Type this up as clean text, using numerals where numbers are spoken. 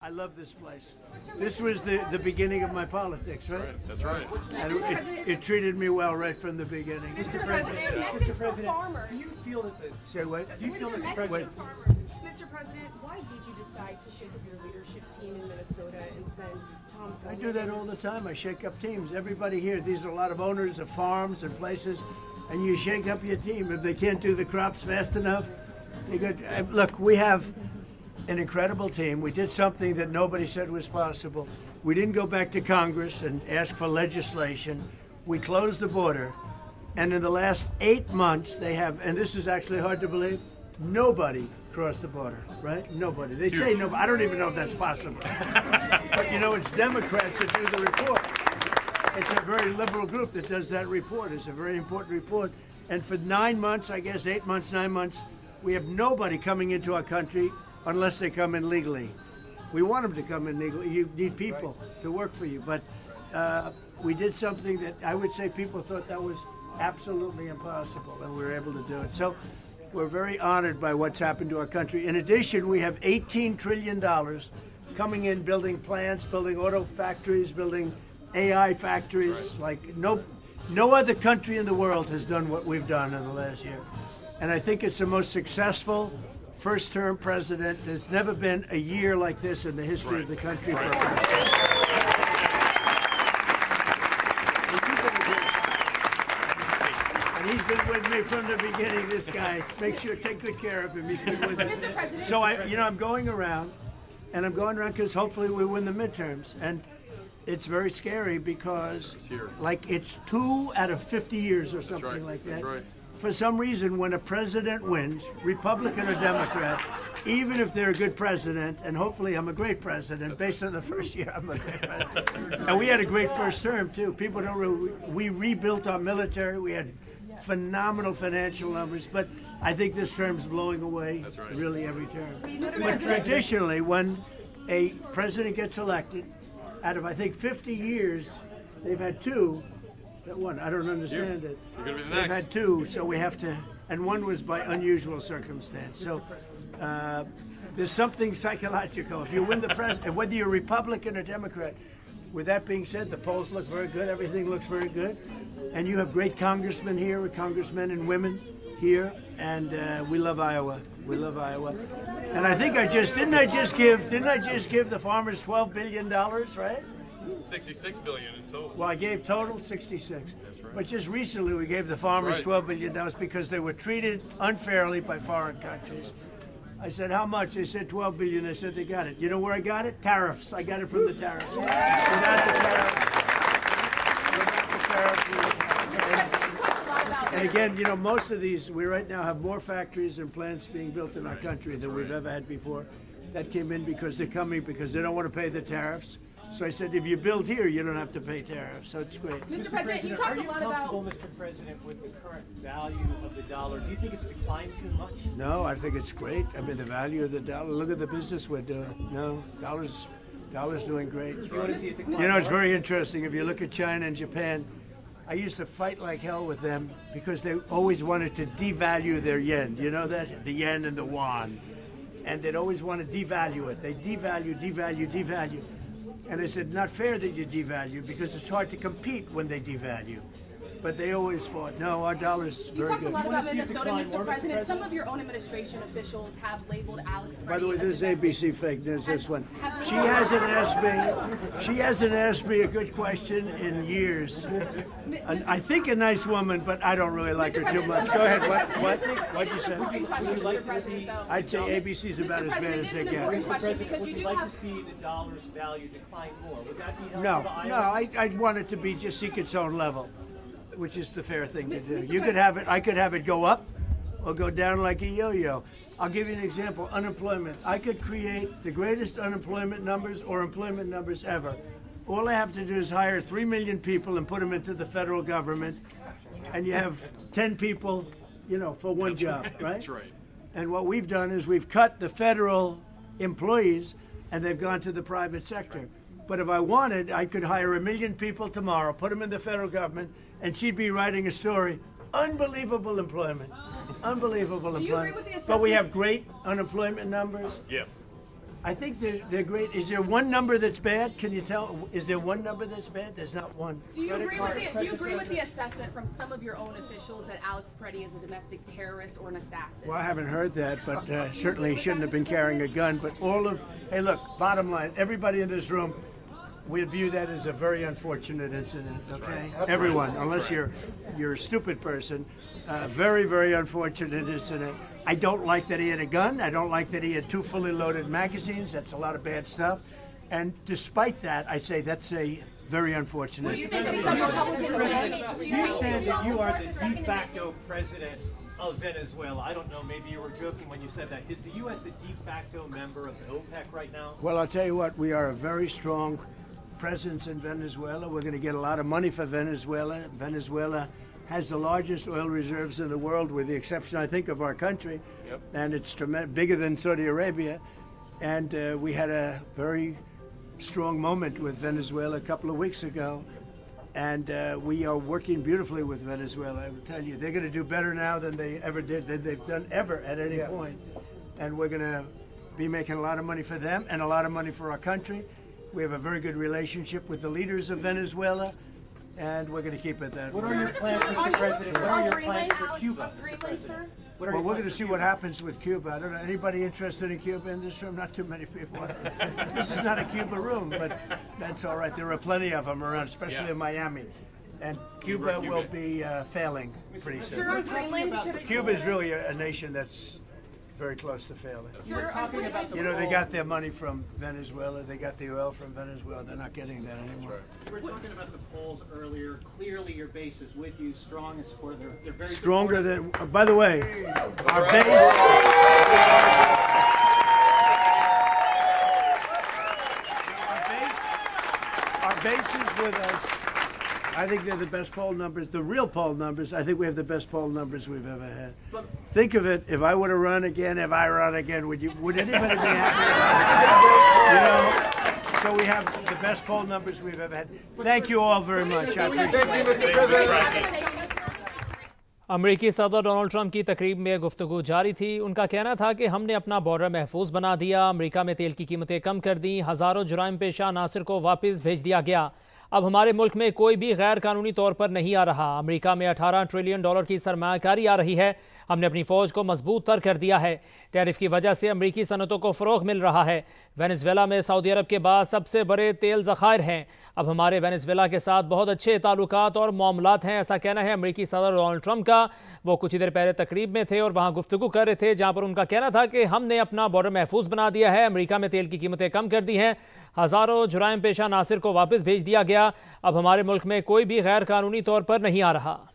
I love this place. This was the beginning of my politics, right? That's right. And it treated me well right from the beginning. Mr. President, do you feel that the Say what? do you feel that the president? Mr. President, why did you decide to shake up your leadership team in Minnesota and send Tom? I do that all the time. I shake up teams. Everybody here, these are a lot of owners of farms and places, and you shake up your team. If they can't do the crops fast enough, they go. Look, we have an incredible team. We did something that nobody said was possible. We didn't go back to Congress and ask for legislation. We closed the border, and in the last 8 months, they have, and this is actually hard to believe, nobody crossed the border, right? Nobody. They say nobody. I don't even know if that's possible. But you know, it's Democrats that do the report. It's a very liberal group that does that report. It's a very important report. And for 9 months, I guess 8 months, 9 months, we have nobody coming into our country unless they come in legally. We want them to come in legally. You need people to work for you. But we did something that I would say people thought that was absolutely impossible, and we were able to do it. So we're very honored by what's happened to our country. In addition, we have $18 trillion coming in, building plants, building auto factories, building AI factories. Like no other country in the world has done what we've done in the last year. And I think it's the most successful first-term president. There's never been a year like this in the history of the country. For a president. And he's been with me from the beginning. This guy, make sure take good care of him. He's been with us. Mr. President. So I'm going around, and I'm going around because hopefully we win the midterms. And it's very scary because, like, it's 2 out of 50 years or something like that. That's right. For some reason, when a president wins, Republican or Democrat, even if they're a good president, and hopefully I'm a great president, based on the first year, I'm a great president. And we had a great first term, too. People don't really, we rebuilt our military. We had phenomenal financial numbers, but I think this term's blowing away really every term. But traditionally, when a president gets elected, out of, I think, 50 years, they've had 2 that won. I don't understand it. You're going to be the They've next. had 2, so we have to, and one was by unusual circumstance. So there's something psychological. If you win the president, whether you're Republican or Democrat, with that being said, the polls look very good. Everything looks very good. And you have great congressmen here, congressmen and women here, and we love Iowa. We love Iowa. And I think didn't I just give the farmers $12 billion, right? 66 billion in total. Well, I gave total 66. But just recently we gave the farmers $12 billion because they were treated unfairly by foreign countries. I said, how much? They said 12 billion. I said, they got it. You know where I got it? Tariffs. I got it from the tariffs. Without the tariffs. And again, you know, most of these, we right now have more factories and plants being built in our country than we've ever had before. That came in because they're coming because they don't want to pay the tariffs. So I said, if you build here, you don't have to pay tariffs. So it's great. Mr. President, you talked a lot about. Are you comfortable, Mr. President, with the current value of the dollar? Do you think it's declined too much? No, I think it's great. I mean, the value of the dollar. Look at the business we're doing. No, dollar's doing great. You want to see it decline? You know, it's very interesting. If you look at China and Japan, I used to fight like hell with them because they always wanted to devalue their yen. You know that? The yen and the yuan. And they'd always want to devalue it. They devalue. And I said, not fair that you devalue because it's hard to compete when they devalue. But they always fought, no, our dollar's You very talked a good. lot about Minnesota, decline Mr. more, Mr. President. Some of your own administration officials have labeled Alex. By the way, this is ABC fake news, this one. Have- She hasn't asked me a good question in years. I think a nice woman, but I don't really like her too much. Go ahead, what'd you say? Would you like to see? I'd say ABC's about as bad as they get. Mr. President, would you like to see the dollar's value decline more? Would that be helpful No, to no, Iowa? I'd want it to be just seek its own level, which is the fair thing to do. You could have it, I could have it go up or go down like a yo-yo. I'll give you an example, unemployment. I could create the greatest unemployment numbers or employment numbers ever. All I have to do is hire 3 million people and put them into the federal government, and you have 10 people, you know, for one job, right? That's right. And what we've done is we've cut the federal employees and they've gone to the private sector. But if I wanted, I could hire 1 million people tomorrow, put them in the federal government, and she'd be writing a story. Unbelievable employment. Unbelievable Do you agree employment. with the But we assessment? have great unemployment numbers. Yeah. I think they're great. Is there one number that's bad? Can you tell? Is there one number that's bad? There's not one. Do you agree with the assessment from some of your own officials that Alex Preddy is a domestic terrorist or an assassin? Well, I haven't heard that, but certainly he shouldn't have been carrying a gun. But hey, look, bottom line, everybody in this room, we view that as a very unfortunate incident, okay? Everyone, unless you're a stupid person. Very, very unfortunate incident. I don't like that he had a gun. I don't like that he had 2 fully loaded magazines. That's a lot of bad stuff. And despite that, I say that's a very unfortunate. You said that you are the de facto president of Venezuela. I don't know, maybe you were joking when you said that. Is the U.S. a de facto member of OPEC right now? Well, I'll tell you what, we are a very strong presence in Venezuela. We're going to get a lot of money for Venezuela. Venezuela has the largest oil reserves in the world, with the exception, I think, of our country. Yep. And it's bigger than Saudi Arabia. And we had a very strong moment with Venezuela a couple of weeks ago. And we are working beautifully with Venezuela, I will tell you. They're going to do better now than they ever did, than they've done ever at any point. And we're going to be making a lot of money for them and a lot of money for our country. We have a very good relationship with the leaders of Venezuela, and we're going to keep it that way. What are your plans, Mr. President? What are your plans for Cuba? Well, we're going to see what happens with Cuba. I don't know, anybody interested in Cuba in this room? Not too many people. This is not a Cuba room, but that's all right. There are plenty of them around, especially in Miami. And Cuba will be failing pretty soon. Cuba is really a nation that's very close to failing. You know, they got their money from Venezuela. They got the oil from Venezuela. They're not getting that anymore. You were talking about the polls earlier. Clearly, your base is with you, strong and supportive. They're very Stronger than. By the way, our base. Our base is with us. I think they're the best poll numbers, the real poll numbers. I think we have the best poll numbers we've ever had. Think of it, if I were to run again, if I run again, would anybody be happy about it? You know, so we have the best poll numbers we've ever had. Thank you all very much. I appreciate it. अमरीकी सदर Donald Trump की तकरीब में गुफ्तगू जारी थी। उनका कहना था कि हमने अपना बॉर्डर महफूज बना दिया, अमरीका में तेल की कीमतें कम कर दी, हज़ारों जुराइम पेशा अनासर को वापस भेज दिया गया। अब हमारे मुल्क में कोई भी गैर कानूनी तौर पर नहीं आ रहा। अमेरिका में $18 ट्रिलियन की सरमायाकारी आ रही है। हमने अपनी फ़ौज को मजबूत तर कर दिया है। टैरिफ की वजह से अमरीकी सनतों को फ़रोग़ मिल रहा है। वेनेज़ुएला में सऊदी अरब के बाद सबसे बड़े तेल ज़खायर हैं। अब हमारे वेनेज़ुएला के साथ बहुत अच्छे ताल्लुकात और मामलात हैं, ऐसा कहना है अमरीकी सदर डोनाल्ड ट्रंप का। वो कुछ ही देर पहले तकरीब में थे और वहाँ गुफ्तगू कर रहे थे, जहाँ पर उनका कहना था कि हमने अपना बॉर्डर महफूज बना दिया है, अमरीका में तेल की कीमतें कम कर दी हैं, हज़ारों जुराइम पेशा नासिर को वापस भेज दिया गया। अब हमारे मुल्क में कोई भी गैर कानूनी तौर पर नहीं आ रहा।